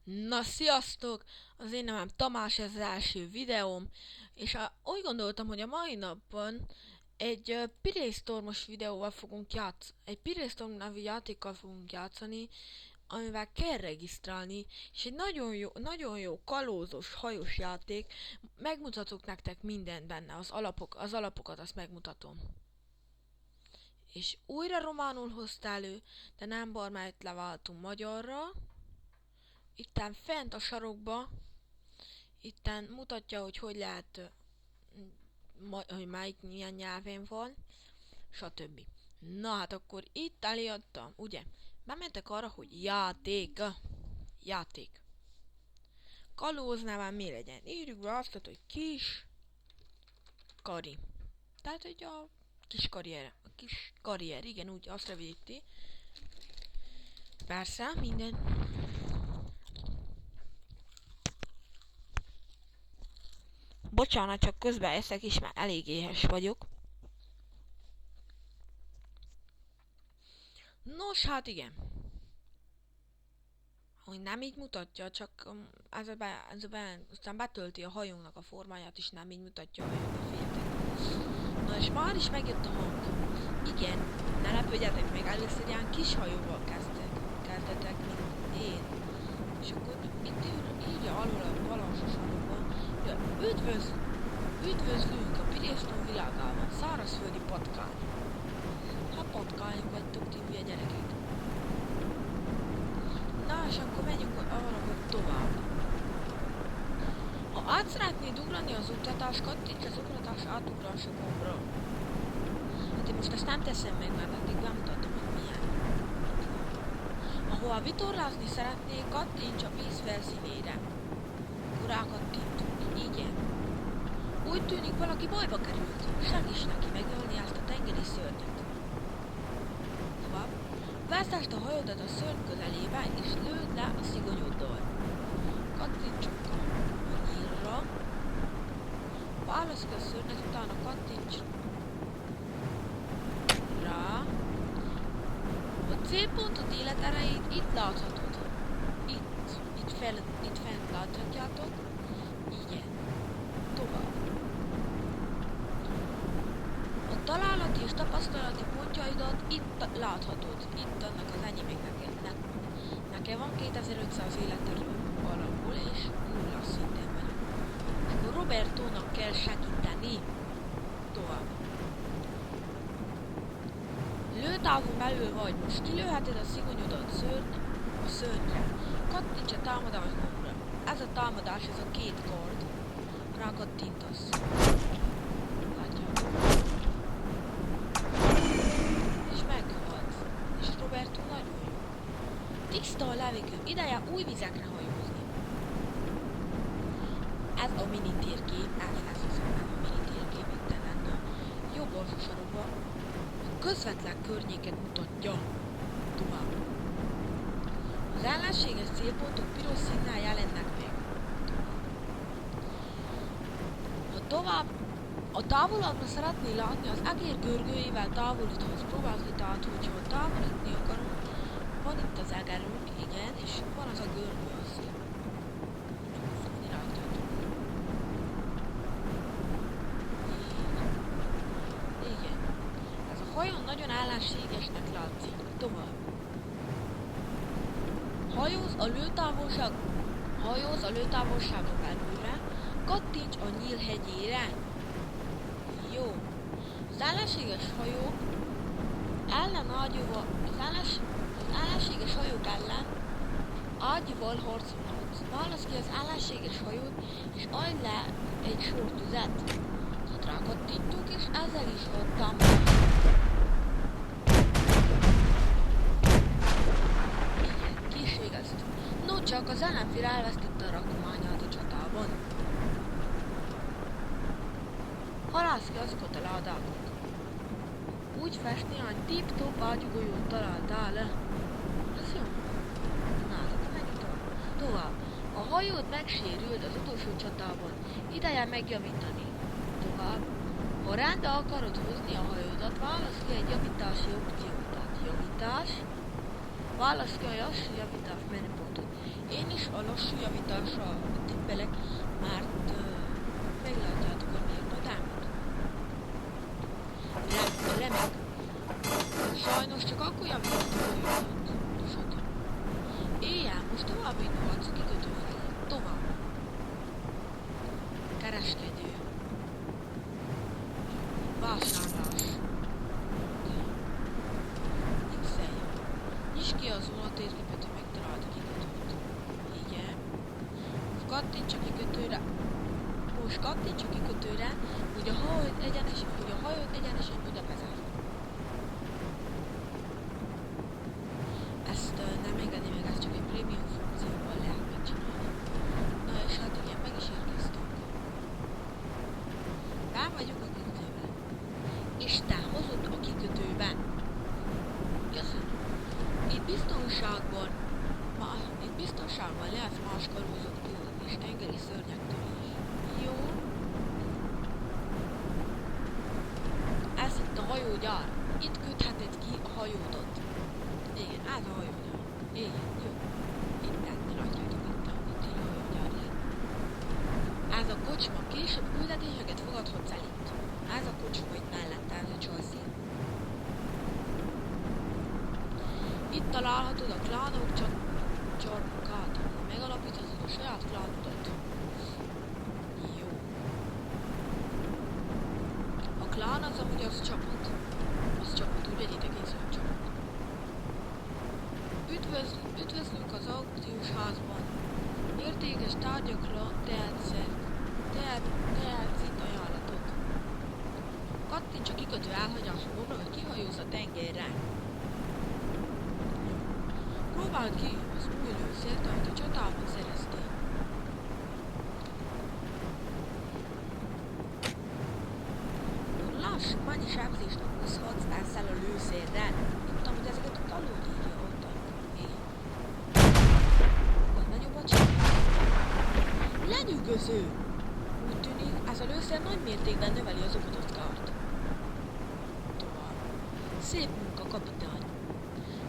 Na, sziasztok! Az én nevem Tamás, ez az első videóm, és úgy gondoltam, hogy a mai napon egy Pireystormos videóval fogunk játszani, egy Pireystorm nevű játékkal fogunk játszani, amivel kell regisztrálni, és egy nagyon jó kalózos, hajós játék. Megmutatok nektek mindent benne, az alapokat azt megmutatom. És újra románul hozta elő, de nem baj, mert leváltunk magyarra. Itten fent a sarokba, itten mutatja, hogy lehet, hogy melyik milyen nyelvén van, stb. Na hát akkor itt eljöttem, ugye? Bementek arra, hogy játék. Kalóznál mi legyen? Írjuk be azt, hogy kis kari. Tehát, hogy a kis karrier, igen, úgy azt rövidíti. Persze, minden. Bocsánat, csak közben eszek is, mert elég éhes vagyok. Nos, hát igen. Hogy nem így mutatja, csak aztán betölti a hajónak a formáját, és nem így mutatja a hajót, féltek. Na és már is megjött a hang. Igen, ne lepődjetek meg, először ilyen kis hajóval kezdetek, mint én. És akkor itt írja alul a bal alsó sarokban, hogy üdvözlünk a Pireystorm világában, szárazföldi patkány. Hát patkányok vagytok, ti hülye gyerekek. Na, és akkor menjünk arra, hogy tovább. Ha át szeretnéd ugrani az utatást, kattints az ugratás átugrása gombra. Hát én most ezt nem teszem meg, mert addig bemutatom, hogy milyen. Ahol vitorlázni szeretnék, kattints a víz felszínére. Akkor rákattintunk. Igen. Úgy tűnik, valaki bajba került. Segíts neki megölni ezt a tengeri szörnyet. Tovább. Vásztásd a hajódat a szörny közelébe, és lőd le a szigonyoddal. Kattintsunk a nyílra. Válasz ki a szörnyet, utána kattints rá. A célpontot életerejét itt láthatod. Itt fent láthatjátok. Igen. Tovább. A találati és tapasztalati pontjaidat itt láthatod. Itt annak az enyémeknek. Nekem van 2500 életerő alapból, és 0 szinten vagyok. És akkor Robertónak kell segíteni. Tovább. Lőtávon belül vagy, most kilőheted a szigonyodat a szörnyre. Kattints a támadás gombra. Ez a támadás, ez a két kard. Rákattintasz. Látjátok. És meghalt. És Roberto nagyon jó. Tiszta a levegő, ideje új vizekre hajózni. Ez a mini térkép, ez a mini térkép itt lenne a jobb alsó sarokban. A közvetlen környéket mutatja. Tovább. Az ellenséges célpontok piros szignál jelennek meg. Ha tovább a távolabbra szeretnél látni, az egér görgőjével távolíthatsz. Próbálni, tehát, hogyha távolítani akarunk, van itt az egerünk, igen, és van az a görgő, az húzni rajtatok. Igen. Ez a hajón nagyon ellenségesnek látszik. Tovább. Hajóz a lőtávolságon belülre, kattints a Nyíl hegyére. Jó. Az ellenséges hajók ellen ágyival harcolhatsz. Válasz ki az ellenséges hajót, és adj le egy sortüzet. Tehát rákattintunk, és ezzel is adtam. Igen, ki is végeztünk. No, csak az ellenfél elvesztette a rakományát a csatában. Halász ki azokat a ládákat. Úgy festni, hogy tip-top ágyugójót találtál. Ez jó. Na, akkor menjünk tovább. A hajód megsérült az utolsó csatában. Ideje megjavítani. Tovább. Ha rendbe akarod hozni a hajódat, válasz ki egy javítási opciót. Tehát javítás. Válasz ki a lassú javítás menüpontot. Én is a lassú javításra tippelek, mert meglátjátok, hogy miért odámot. Remek. Sajnos csak akkor javítottuk a jutott. Tudod. Éjjel, most tovább indulhatsz a kikötő felé. Tovább. Kereskedő. Vásárlás. X-elj. Nyisd ki az vonatérképet, hogy megtaláld a kikötőt. Igen. Kattints a kikötőre. Most kattints a kikötőre, hogy a hajót egyenesen oda vezet. Ezt nem engedi meg, ez csak egy prémium funkcióval lehet megcsinálni. Na és hát igen, meg is érkeztünk. Rá vagyunk a kikötőben. Isten hozott a kikötőben. Köszönöm. Itt biztonságban lehet más kalózoktól és tengeri szörnyektől is. Jó. Ez itt a hajógyár. Itt kötheted ki a hajódat. Igen, ez a hajógyár. Igen, jó. Itt látjátok itt a hajógyár. Ez a kocsma, később küldetéseket fogadhatsz el itt. Ez a kocsma itt mellett, ez a Chelsea. Itt találhatod a klánok csarnokát, ahol megalapíthatod a saját klánodat. Jó. A klán az amúgy az csapat. Az csapat, úgy vegyétek észre, a csapat. Üdvözlünk az aukciós házban. Értékes tárgyakra tehetsz itt ajánlatot. Kattints a kikötő elhagyása gombra, hogy kihajózz a tengerre. Próbáld ki az új lőszert, amit a csatában szereztél. Lássuk, mennyi sebzést okozhatsz ezzel a lőszerrel. Tudtam, hogy ezeket a talód írja ott. Igen. Akkor nagyobbat csinálj. Lenyűgöző! Úgy tűnik, ez a lőszer nagy mértékben növeli az okozott kárt. Tovább. Szép munka, kapitány.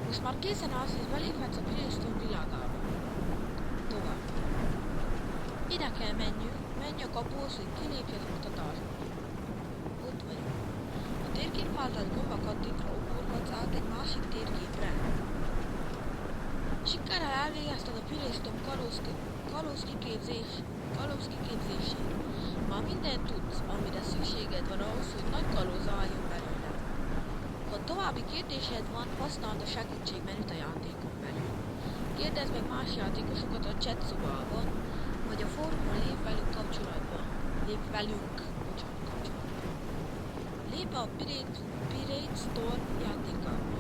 Most már készen állsz, hogy beléphetsz a Pirestone világába. Tovább. Ide kell menj a kapuhoz, hogy kilépj az oktatásba. Ott vagyok. A térkép által gomba kattintva ugorhatsz át egy másik térképre. Sikerrel elvégezted a Pirestone kalóz kiképzését. Már mindent tudsz, amire szükséged van ahhoz, hogy nagy kalóz álljon belőle. Ha további kérdésed van, használd a segítségmenüt a játékon belül. Kérdezd meg más játékosokat a chat szobában, vagy a fórumon lép velünk kapcsolatba. Lép a Pirate Store játékába.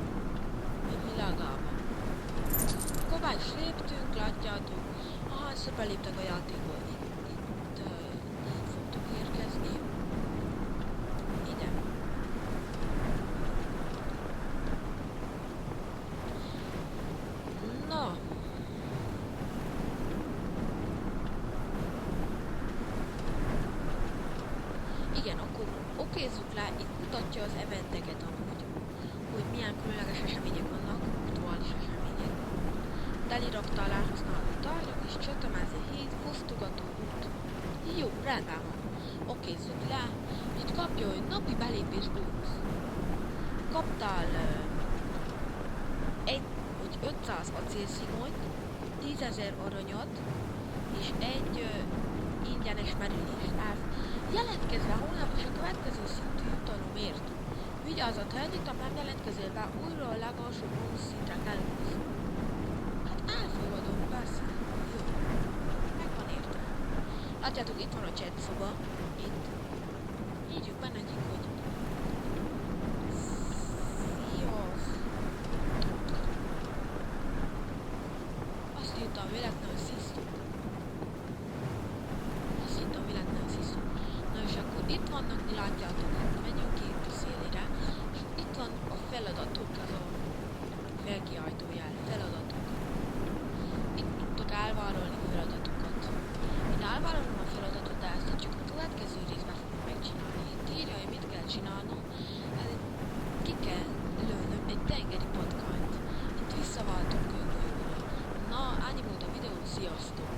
A világába. Hová is léptünk, látjátok, ahányszor beléptek a játékba. Itt így fogtok érkezni. Ide. Na. Igen, akkor okézzuk le, itt mutatja az eventeket amúgy, hogy milyen különleges események vannak, aktuális események. Teliraktál elhasználó tárgyak és csatornázni híd, fosztogató út. Jó, rendben van. Okézzuk le, itt kapja, hogy napi belépés bónusz. Kaptál 500 acélszigonyt, 10 000 aranyat és egy ingyenes merülést. Jelentkezve holnap is a következő szintű jutalomért. Vigyázzat, ha egyik nap nem jelentkezél be, újra a legalsó bónusz szintre kell húzni. Hát elfogadom, persze. Jó. Meg van érte. Látjátok, itt van a chat szoba. Itt. Írjuk be nekik, hogy azt írtam véletlenül szisztok. Na és akkor itt vannak, mi látjátok.